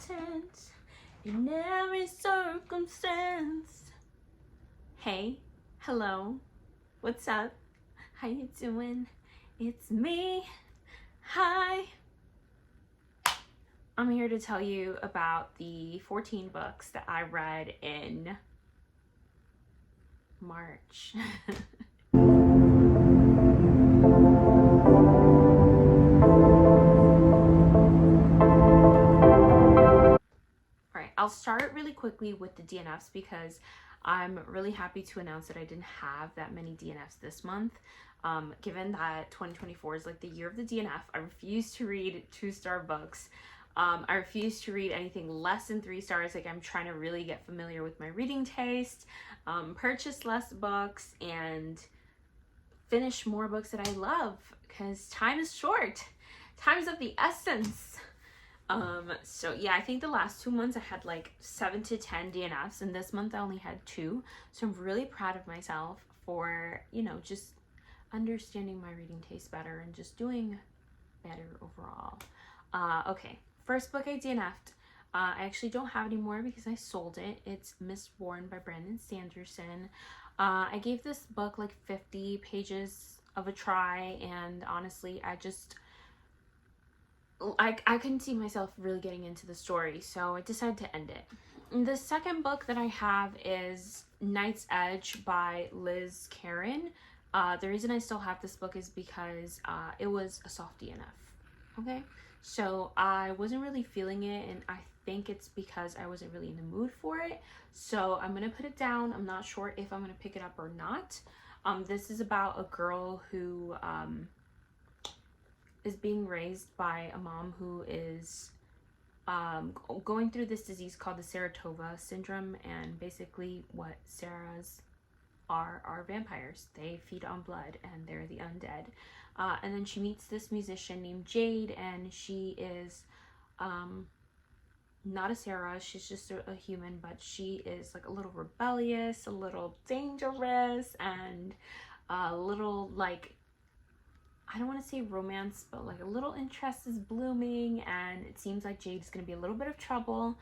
important in every circumstance. Hey, hello, what's up? How you doing? It's me. Hi. I'm here to tell you about the 14 books that I read in March. I'll start really quickly with the DNFs because I'm really happy to announce that I didn't have that many DNFs this month. Given that 2024 is like the year of the DNF, I refuse to read 2-star books. I refuse to read anything less than 3 stars. Like, I'm trying to really get familiar with my reading taste, purchase less books, and finish more books that I love because time is short. Time is of the essence. So yeah, I think the last 2 months I had like 7 to 10 DNFs, and this month I only had 2. So I'm really proud of myself for, you know, just understanding my reading taste better and just doing better overall. Okay, first book I DNF'd. I actually don't have anymore because I sold it. It's Mistborn by Brandon Sanderson. I gave this book like 50 pages of a try, and honestly, I couldn't see myself really getting into the story, so I decided to end it. And the second book that I have is Night's Edge by Liz Karen. The reason I still have this book is because it was a soft DNF. Okay, so I wasn't really feeling it, and I think it's because I wasn't really in the mood for it. So I'm gonna put it down. I'm not sure if I'm gonna pick it up or not. This is about a girl who is being raised by a mom who is going through this disease called the Saratova syndrome, and basically what Sarahs are vampires. They feed on blood and they're the undead. And then she meets this musician named Jade, and she is not a Sarah, she's just a human, but she is like a little rebellious, a little dangerous, and a little like, I don't want to say romance, but like a little interest is blooming, and it seems like Jade's going to be a little bit of trouble.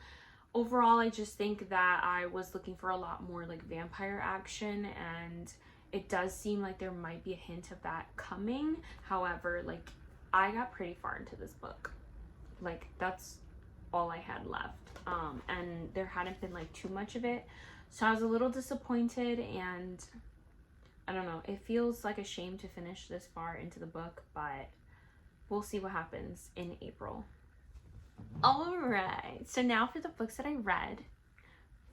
Overall, I just think that I was looking for a lot more like vampire action, and it does seem like there might be a hint of that coming. However, like, I got pretty far into this book. Like, that's all I had left. And there hadn't been like too much of it. So I was a little disappointed, and I don't know, it feels like a shame to finish this far into the book, but we'll see what happens in April. All right, so now for the books that I read.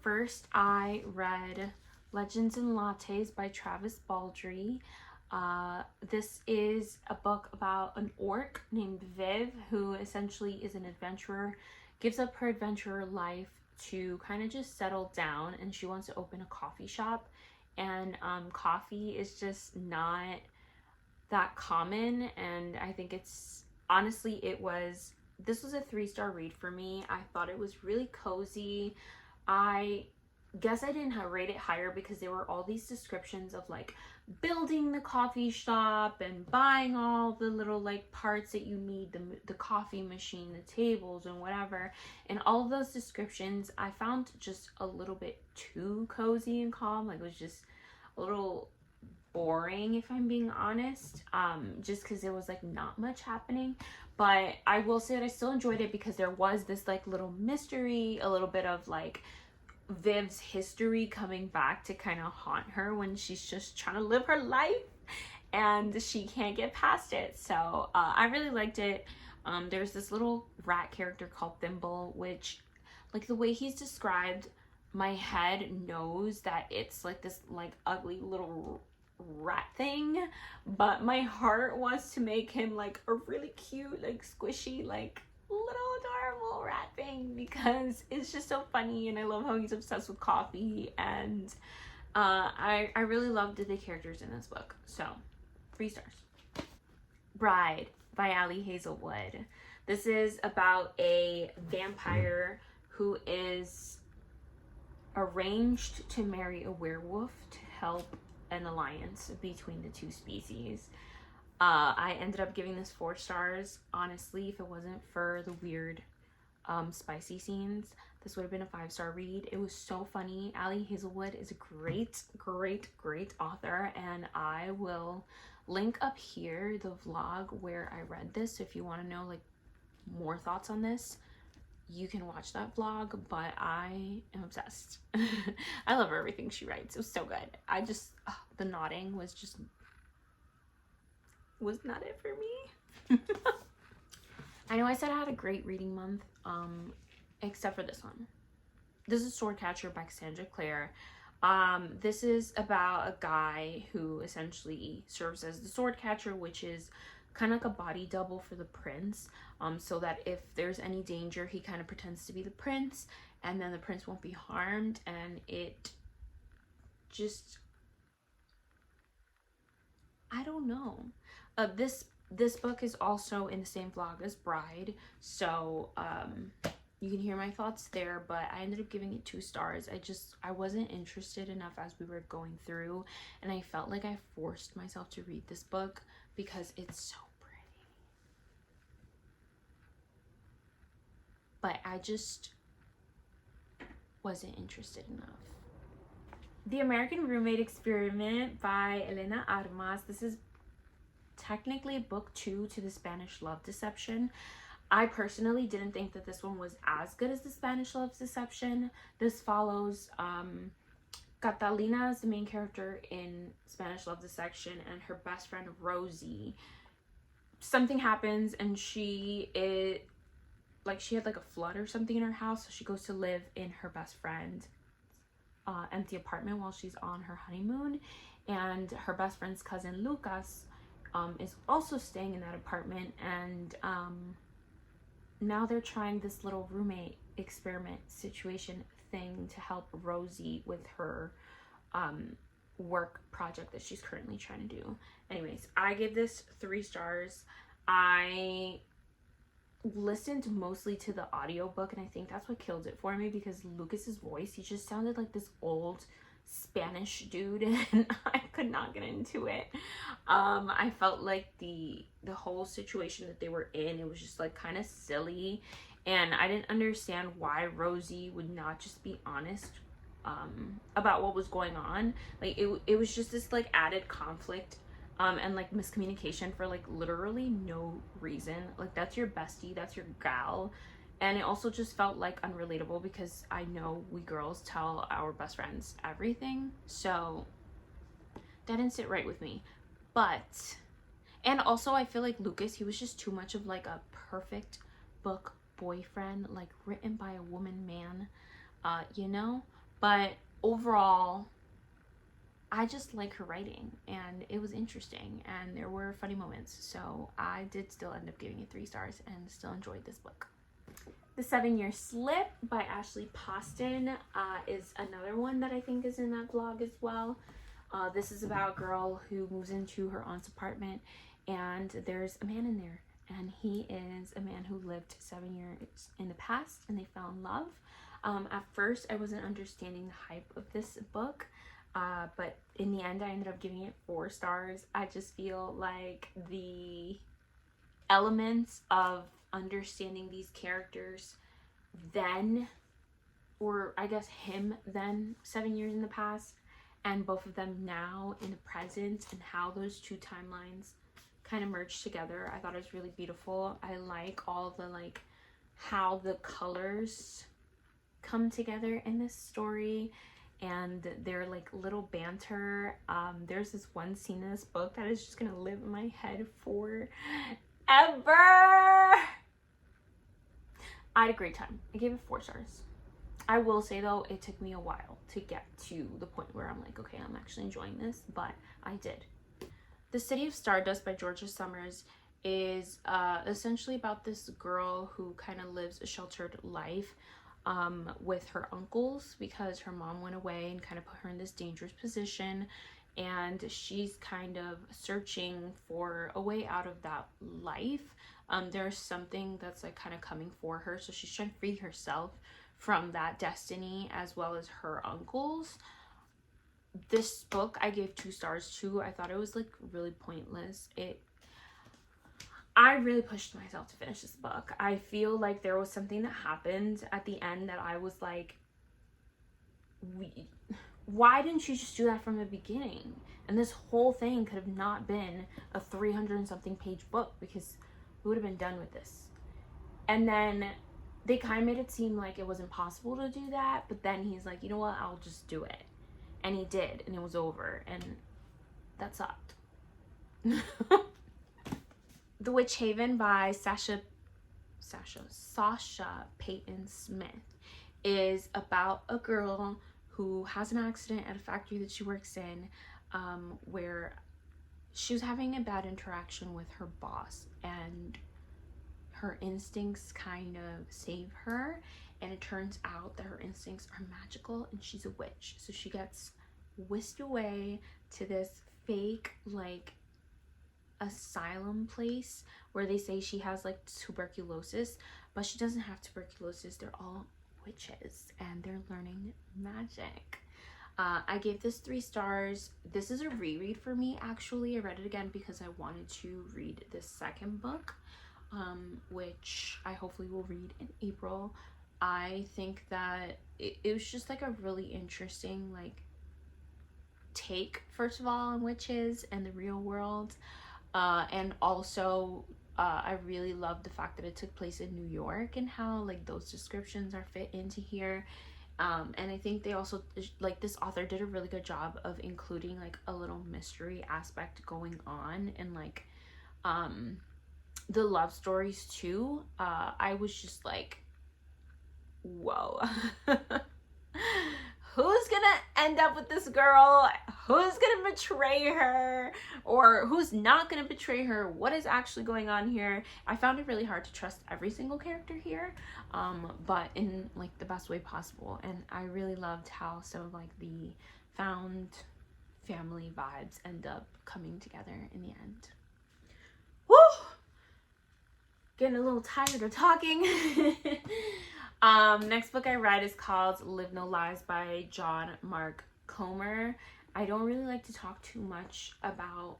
First, I read Legends and Lattes by Travis Baldree. This is a book about an orc named Viv, who essentially is an adventurer, gives up her adventurer life to kind of just settle down, and she wants to open a coffee shop. And coffee is just not that common, and I think it's, honestly, this was a 3-star read for me. I thought it was really cozy. I guess I didn't rate it higher because there were all these descriptions of like building the coffee shop and buying all the little like parts that you need, the coffee machine, the tables, and whatever. And all of those descriptions I found just a little bit too cozy and calm. Like, it was just a little boring, if I'm being honest, just because there was like not much happening. But I will say that I still enjoyed it because there was this like little mystery, a little bit of like Viv's history coming back to kind of haunt her when she's just trying to live her life and she can't get past it. So I really liked it. There's this little rat character called Thimble, which, like, the way he's described, my head knows that it's like this like ugly little rat thing, but my heart wants to make him like a really cute, like squishy, like little adorable rat thing, because it's just so funny, and I love how he's obsessed with coffee. And I really loved the characters in this book, so 3 stars. Bride by Ali Hazelwood. This is about a vampire who is arranged to marry a werewolf to help an alliance between the 2 species. I ended up giving this 4 stars. Honestly, if it wasn't for the weird spicy scenes, this would have been a 5-star read. It was so funny. Ali Hazelwood is a great, great, great author, and I will link up here the vlog where I read this. So if you want to know like more thoughts on this, you can watch that vlog, but I am obsessed. I love everything she writes. It was so good. I just, the nodding was not it for me. I know I said I had a great reading month, except for this one. This is Swordcatcher by Cassandra Clare. This is about a guy who essentially serves as the Swordcatcher, which is kind of like a body double for the prince, so that if there's any danger, he kind of pretends to be the prince, and then the prince won't be harmed. And it just, I don't know. This book is also in the same vlog as Bride, so you can hear my thoughts there, but I ended up giving it 2 stars. I wasn't interested enough as we were going through, and I felt like I forced myself to read this book because it's so pretty. But I just wasn't interested enough. The American Roommate Experiment by Elena Armas. This is technically book 2 to the Spanish Love Deception. I personally didn't think that this one was as good as the Spanish Love Deception. This follows Catalina is the main character in Spanish Love Deception, and her best friend Rosie. Something happens and she had like a flood or something in her house, so she goes to live in her best friend's empty apartment while she's on her honeymoon, and her best friend's cousin Lucas is also staying in that apartment, and now they're trying this little roommate experiment situation thing to help Rosie with her work project that she's currently trying to do. Anyways, I gave this 3 stars. I listened mostly to the audiobook, and I think that's what killed it for me, because Lucas's voice, he just sounded like this old Spanish dude, and I could not get into it. I felt like the whole situation that they were in, it was just like kind of silly, and I didn't understand why Rosie would not just be honest about what was going on. Like it was just this like added conflict and like miscommunication for like literally no reason. Like, that's your bestie, that's your gal. And it also just felt like unrelatable, because I know we girls tell our best friends everything, so that didn't sit right with me. But, and also I feel like Lucas, he was just too much of like a perfect book boyfriend, like written by a woman man, you know. But overall, I just like her writing, and it was interesting, and there were funny moments, so I did still end up giving it 3 stars and still enjoyed this book. The 7-Year Slip by Ashley Poston is another one that I think is in that vlog as well. This is about a girl who moves into her aunt's apartment, and there's a man in there, and he is a man who lived 7 years in the past, and they fell in love. At first, I wasn't understanding the hype of this book, but in the end, I ended up giving it 4 stars. I just feel like the elements of understanding these characters then, or I guess him then 7 years in the past, and both of them now in the present, and how those 2 timelines kind of merged together, I thought it was really beautiful. I like all the like how the colors come together in this story, and their like little banter. There's this one scene in this book that is just gonna live in my head forever. I had a great time. I gave it 4 stars. I will say though, it took me a while to get to the point where I'm like, okay, I'm actually enjoying this, but I did. The City of Stardust by Georgia Summers is essentially about this girl who kind of lives a sheltered life with her uncles, because her mom went away and kind of put her in this dangerous position, and she's kind of searching for a way out of that life. There's something that's like kind of coming for her, so she's trying to free herself from that destiny as well as her uncles. This book I gave 2 stars to. I thought it was like really pointless. I really pushed myself to finish this book. I feel like there was something that happened at the end that I was like, why didn't you just do that from the beginning? And this whole thing could have not been a 300 and something page book, because we would have been done with this. And then they kind of made it seem like it was impossible to do that, but then he's like, you know what, I'll just do it. And he did, and it was over, and that sucked. The Witch Haven by Sasha Payton Smith is about a girl who has an accident at a factory that she works in, where she was having a bad interaction with her boss, and her instincts kind of save her, and it turns out that her instincts are magical and she's a witch. So she gets whisked away to this fake like asylum place where they say she has like tuberculosis, but she doesn't have tuberculosis. They're all witches and they're learning magic. I gave this 3 stars. This is a reread for me, actually. I read it again because I wanted to read the second book, which I hopefully will read in April. I think that it was just like a really interesting like take, first of all, on witches and the real world, and also I really loved the fact that it took place in New York and how like those descriptions are fit into here. And I think they also, like, this author did a really good job of including like a little mystery aspect going on, and like the love stories too. I was just like, whoa. Who's gonna end up with this girl? Who's gonna betray her? Or who's not gonna betray her? What is actually going on here? I found it really hard to trust every single character here, but in like the best way possible. And I really loved how some of like the found family vibes end up coming together in the end. Woo! Getting a little tired of talking. Next book I read is called Live No Lies by John Mark Comer. I don't really like to talk too much about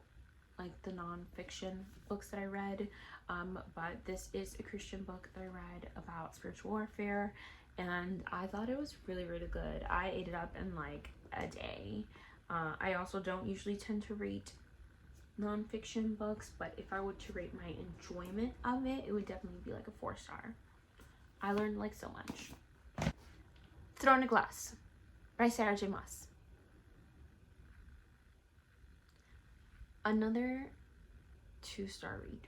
like the nonfiction books that I read, but this is a Christian book that I read about spiritual warfare, and I thought it was really, really good. I ate it up in like a day. I also don't usually tend to rate nonfiction books, but if I were to rate my enjoyment of it, it would definitely be like a 4-star. I learned like so much. Throne of Glass by Sarah J. Maas. Another 2-star read.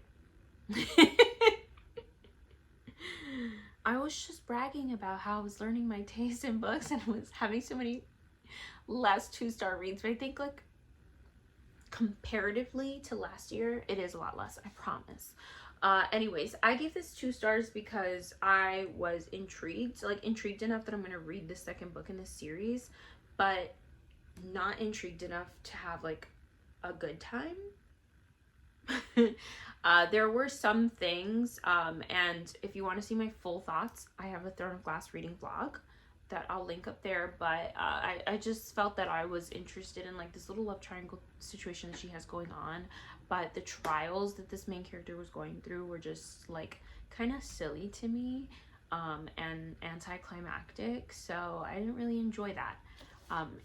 I was just bragging about how I was learning my taste in books and was having so many less 2-star reads, but I think like comparatively to last year, it is a lot less, I promise. Anyways, I gave this 2 stars because I was intrigued enough that I'm going to read the second book in this series, but not intrigued enough to have like a good time. There were some things, and if you want to see my full thoughts, I have a Throne of Glass reading vlog that I'll link up there, but I just felt that I was interested in like this little love triangle situation that she has going on, but the trials that this main character was going through were just like kind of silly to me, and anticlimactic, so I didn't really enjoy that.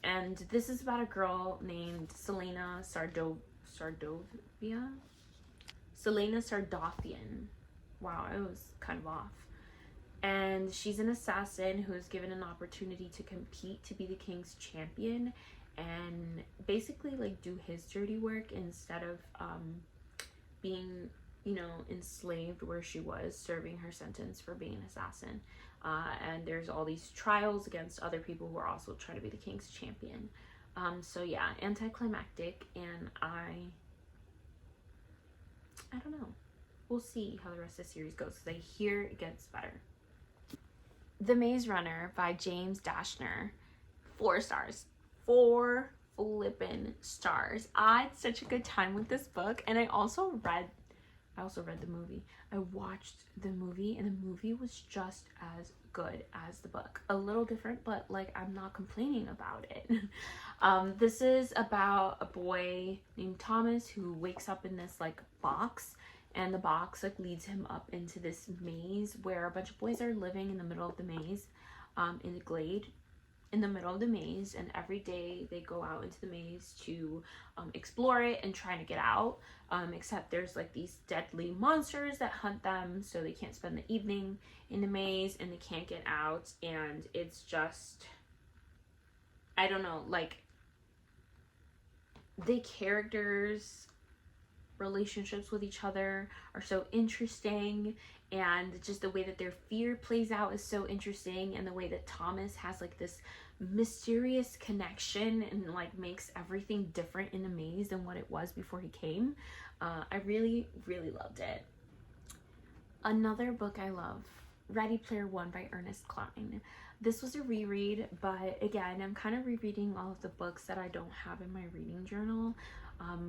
And this is about a girl named Selena Sardovia? Selena Sardothian. Wow, I was kind of off. And she's an assassin who is given an opportunity to compete to be the king's champion and basically like do his dirty work instead of being, you know, enslaved where she was serving her sentence for being an assassin. And there's all these trials against other people who are also trying to be the king's champion. So yeah, anticlimactic, and I don't know. We'll see how the rest of the series goes, because I hear it gets better. The Maze Runner by James Dashner. 4 stars. 4 flippin' stars. I had such a good time with this book, and I also read the movie. I watched the movie, and the movie was just as good as the book. A little different, but like I'm not complaining about it. This is about a boy named Thomas who wakes up in this like box, and the box like leads him up into this maze where a bunch of boys are living in the middle of the maze, in the glade in the middle of the maze, and every day they go out into the maze to explore it and try to get out, except there's like these deadly monsters that hunt them, so they can't spend the evening in the maze and they can't get out. And it's just, I don't know, like the characters relationships with each other are so interesting, and just the way that their fear plays out is so interesting, and the way that Thomas has like this mysterious connection and like makes everything different in a maze than what it was before he came. I really loved it. Another book I love, Ready Player One by Ernest Cline. This was a reread, but again, I'm kind of rereading all of the books that I don't have in my reading journal,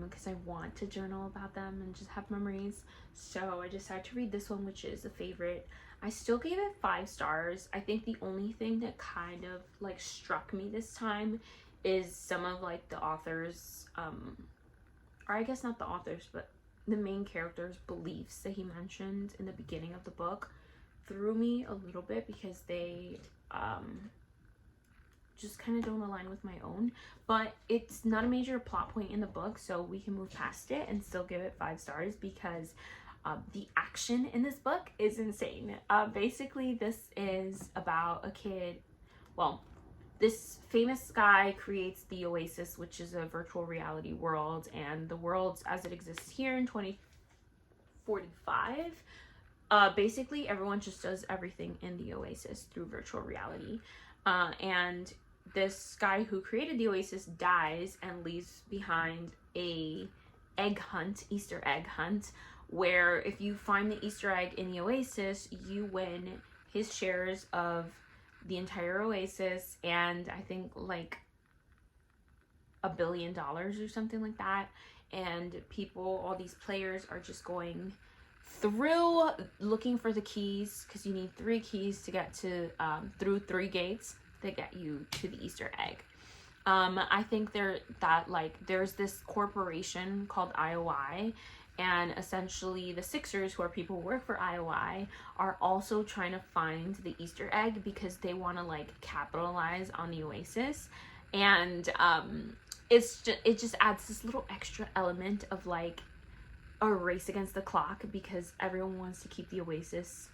because I want to journal about them and just have memories. So I decided to read this one, which is a favorite. I still gave it 5 stars. I think the only thing that kind of like struck me this time is some of like the authors, or I guess not the authors, but the main character's beliefs that he mentioned in the beginning of the book threw me a little bit, because they just kind of don't align with my own. But it's not a major plot point in the book, so we can move past it and still give it 5 stars, because the action in this book is insane. Basically, this is about a kid, well, this famous guy creates the Oasis, which is a virtual reality world, and the world as it exists here in 2045, basically everyone just does everything in the Oasis through virtual reality. And this guy who created the Oasis dies and leaves behind a egg hunt, Easter egg hunt, where if you find the Easter egg in the Oasis, you win his shares of the entire Oasis, and I think like $1 billion or something like that. And people, all these players are just going through looking for the keys, because you need 3 keys to get to through 3 gates that get you to the Easter egg. I think there's this corporation called IOI, and essentially the Sixers, who are people who work for IOI, are also trying to find the Easter egg because they want to like capitalize on the Oasis. And it just adds this little extra element of like a race against the clock, because everyone wants to keep the Oasis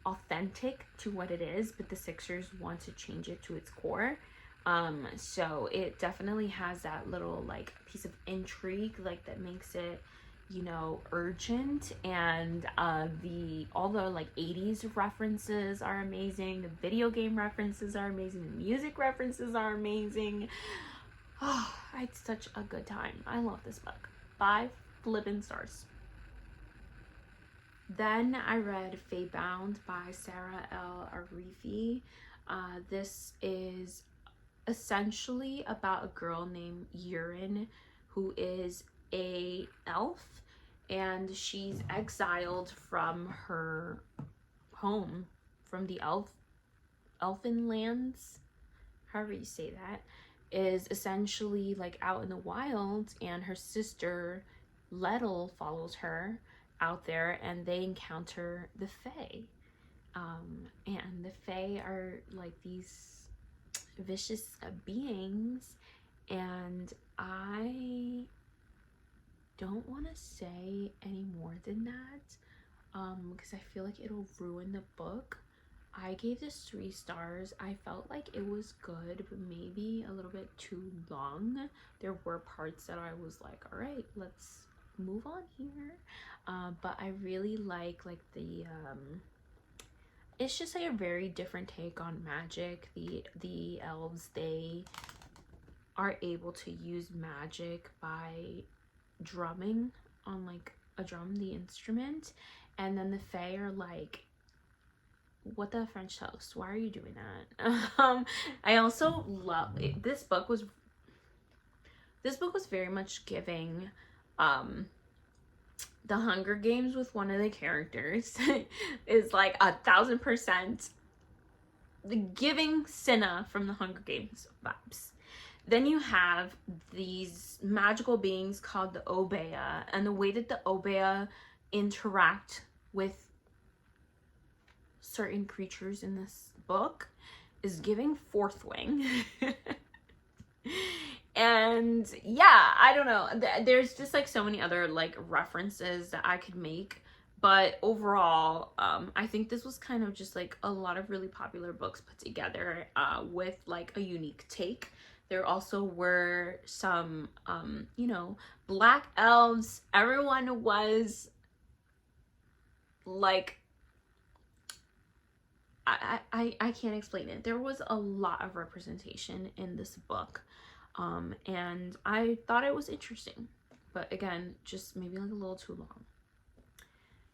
authentic to what it is, but the Sixers want to change it to its core. So it definitely has that little like piece of intrigue, like that makes it, you know, urgent. And all the like 80s references are amazing, the video game references are amazing, the music references are amazing. Oh, I had such a good time. I love this book. 5 flippin' stars. Then I read Fate-Bound by Sarah L. Arifi. This is essentially about a girl named Urine who is a elf, and she's exiled from her home, from the elfin lands, however you say that, is essentially like out in the wild, and her sister Lettle follows her out there, and they encounter the Fae. And the Fae are like these vicious beings, and I don't want to say any more than that, because I feel like it'll ruin the book. I gave this 3 stars. I felt like it was good, but maybe a little bit too long. There were parts that I was like, all right, let's move on here. But I really like the it's just like a very different take on magic. The elves, they are able to use magic by drumming on like a drum, the instrument, and then the Fae are like, what the French toast, why are you doing that? I also love it. This book was very much giving the Hunger Games with one of the characters. Is like 1000% the giving Cinna from the Hunger Games vibes. Then you have these magical beings called the Obeah, and the way that the Obeah interact with certain creatures in this book is giving Fourth Wing. And yeah, I don't know, there's just like so many other like references that I could make, but overall I think this was kind of just like a lot of really popular books put together with like a unique take. There also were some you know, black elves. Everyone was like, I can't explain it. There was a lot of representation in this book, and I thought it was interesting, but again, just maybe like a little too long.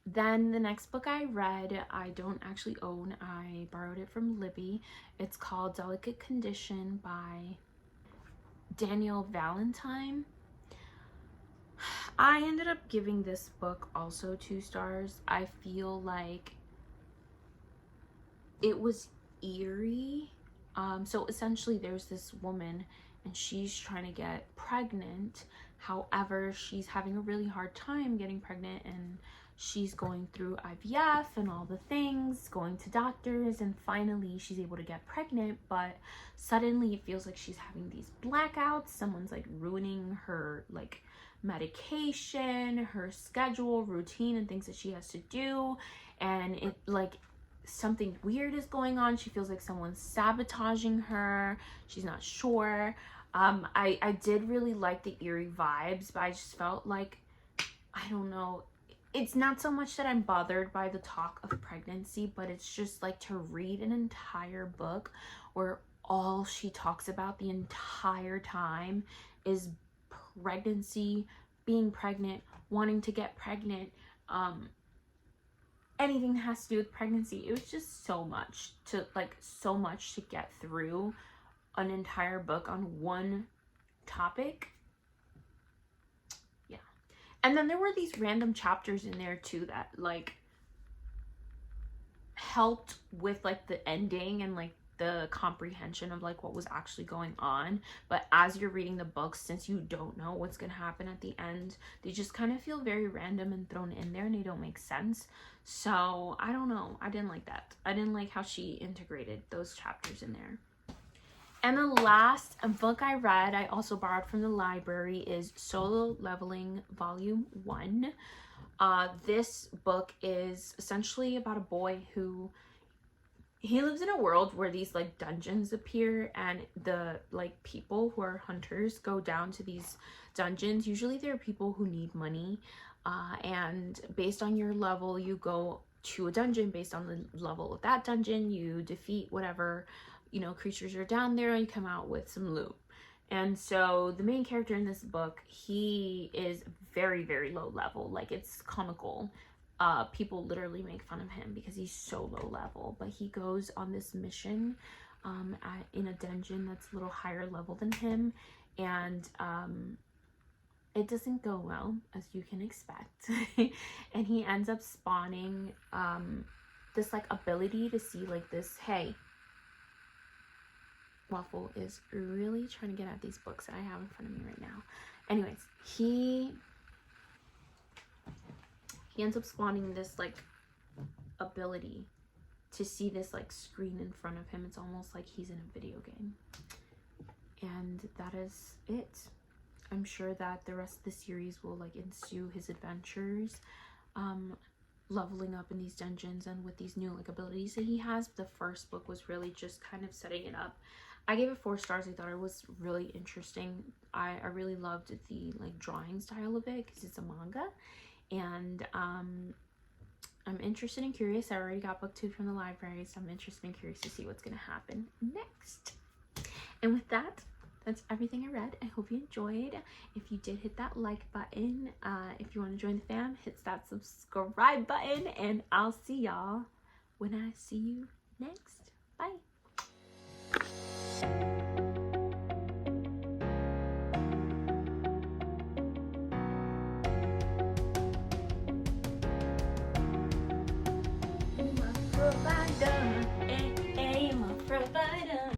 Then the next book I read, I don't actually own. I borrowed it from Libby. It's called Delicate Condition by Daniel Valentine. I ended up giving this book also 2 stars. I feel like it was eerie. So essentially there's this woman and she's trying to get pregnant. However, she's having a really hard time getting pregnant, and she's going through IVF and all the things, going to doctors, and finally she's able to get pregnant, but suddenly it feels like she's having these blackouts. Someone's like ruining her like medication, her schedule, routine, and things that she has to do, and it like something weird is going on. She feels like someone's sabotaging her. She's not sure. I did really like the eerie vibes, but I just felt like, I don't know, it's not so much that I'm bothered by the talk of pregnancy, but it's just like to read an entire book where all she talks about the entire time is pregnancy, being pregnant, wanting to get pregnant, anything that has to do with pregnancy. It was just so much to get through an entire book on one topic. Yeah. And then there were these random chapters in there too that like helped with like the ending and like the comprehension of like what was actually going on. But as you're reading the books, since you don't know what's gonna happen at the end, they just kind of feel very random and thrown in there, and they don't make sense. So I don't know, I didn't like that. I didn't like how she integrated those chapters in there. And the last book I read, I also borrowed from the library, is Solo Leveling Volume 1. This book is essentially about a boy who, he lives in a world where these like dungeons appear, and the like people who are hunters go down to these dungeons. Usually there are people who need money, and based on your level you go to a dungeon. Based on the level of that dungeon, you defeat whatever, you know, creatures are down there, and you come out with some loot. And so the main character in this book, he is very, very low level. Like, it's comical. People literally make fun of him because he's so low level, but he goes on this mission in a dungeon that's a little higher level than him, and it doesn't go well, as you can expect. And he ends up spawning this like ability to see like this. Hey, Waffle is really trying to get at these books that I have in front of me right now. Anyways, he ends up spawning this like ability to see this like screen in front of him. It's almost like he's in a video game, and that is it. I'm sure that the rest of the series will like ensue his adventures, leveling up in these dungeons and with these new like abilities that he has. The first book was really just kind of setting it up. I gave it 4 stars. I thought it was really interesting. I really loved the like drawing style of it because it's a manga, and I'm interested and curious. I already got book 2 from the library, so I'm interested and curious to see what's gonna happen next. And with that, that's everything I read. I hope you enjoyed. If you did, hit that like button. If you want to join the fam, hit that subscribe button, and I'll see y'all when I see you next. Bye. Bye.